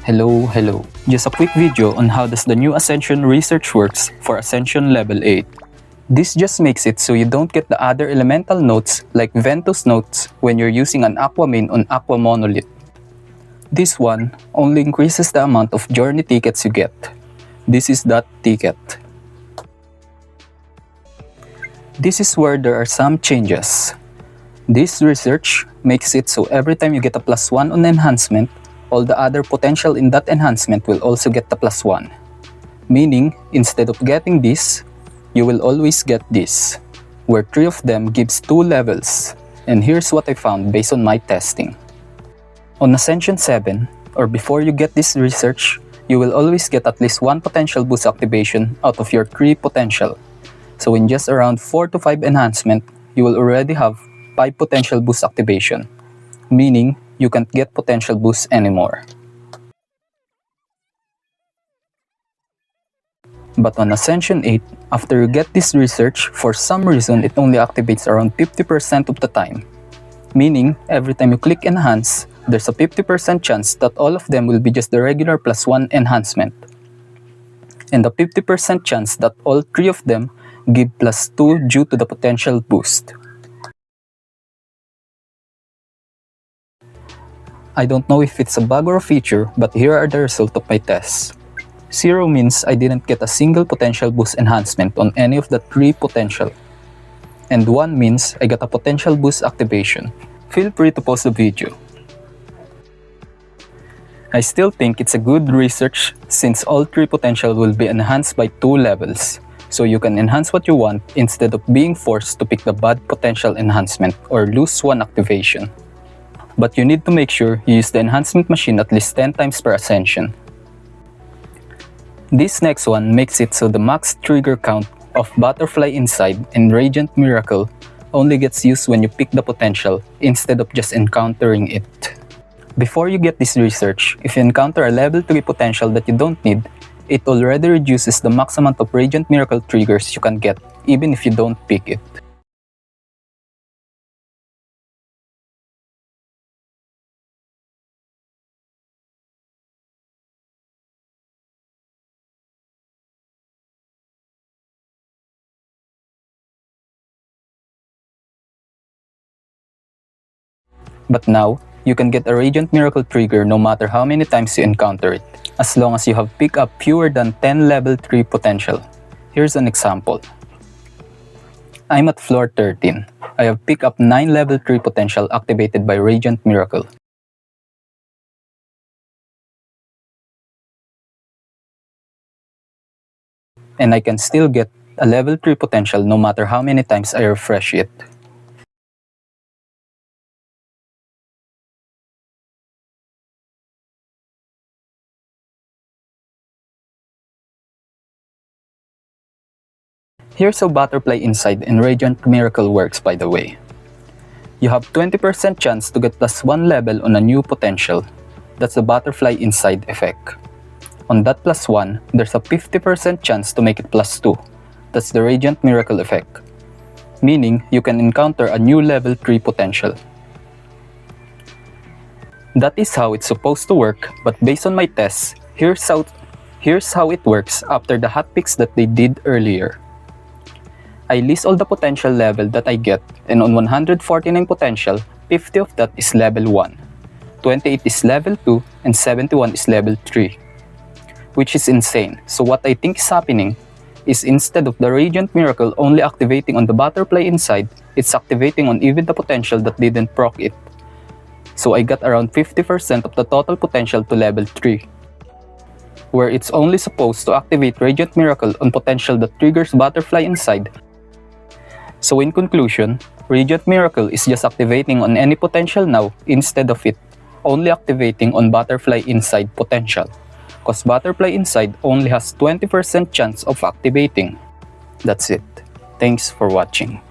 Hello. Just a quick video on how does the new Ascension research works for Ascension level 8. This just makes it so you don't get the other elemental notes like Ventus notes when you're using an Aqua main on Aqua Monolith. This one only increases the amount of journey tickets you get. This is that ticket. This is where there are some changes. This research makes it so every time you get a +1 on enhancement, all the other potential in that enhancement will also get the +1. Meaning, instead of getting this, you will always get this, where 3 of them gives 2 levels. And here's what I found based on my testing. On Ascension 7, or before you get this research, you will always get at least 1 potential boost activation out of your 3 potential. So in just around 4 to 5 enhancement, you will already have 5 potential boost activation, meaning you can't get potential boost anymore. But on Ascension 8, after you get this research, for some reason it only activates around 50% of the time. Meaning, every time you click enhance, there's a 50% chance that all of them will be just the regular +1 enhancement. And a 50% chance that all 3 of them give +2 due to the potential boost. I don't know if it's a bug or a feature, but here are the results of my tests. 0 means I didn't get a single potential boost enhancement on any of the 3 potential. And 1 means I got a potential boost activation. Feel free to pause the video. I still think it's a good research since all 3 potential will be enhanced by 2 levels. So you can enhance what you want instead of being forced to pick the bad potential enhancement or lose 1 activation. But you need to make sure you use the enhancement machine at least 10 times per Ascension. This next one makes it so the max trigger count of Butterfly Inside and Radiant Miracle only gets used when you pick the potential instead of just encountering it. Before you get this research, if you encounter a level 3 potential that you don't need, it already reduces the max amount of Radiant Miracle triggers you can get even if you don't pick it. But now, you can get a Radiant Miracle trigger no matter how many times you encounter it, as long as you have picked up fewer than 10 level 3 potential. Here's an example. I'm at floor 13. I have picked up 9 level 3 potential activated by Radiant Miracle. And I can still get a level 3 potential no matter how many times I refresh it. Here's how Butterfly Inside and Radiant Miracle works, by the way. You have 20% chance to get +1 level on a new potential. That's the Butterfly Inside effect. On that +1, there's a 50% chance to make it +2. That's the Radiant Miracle effect. Meaning, you can encounter a new level 3 potential. That is how it's supposed to work, but based on my tests, here's how it works after the hotfix that they did earlier. I list all the potential level that I get, and on 149 potential, 50 of that is level 1, 28 is level 2, and 71 is level 3. Which is insane. So what I think is happening is instead of the Radiant Miracle only activating on the Butterfly Inside, it's activating on even the potential that didn't proc it. So I got around 50% of the total potential to level 3. Where it's only supposed to activate Radiant Miracle on potential that triggers Butterfly Inside. So in conclusion, Radiant Miracle is just activating on any potential now instead of it only activating on Butterfly Inside potential. Cause Butterfly Inside only has 20% chance of activating. That's it. Thanks for watching.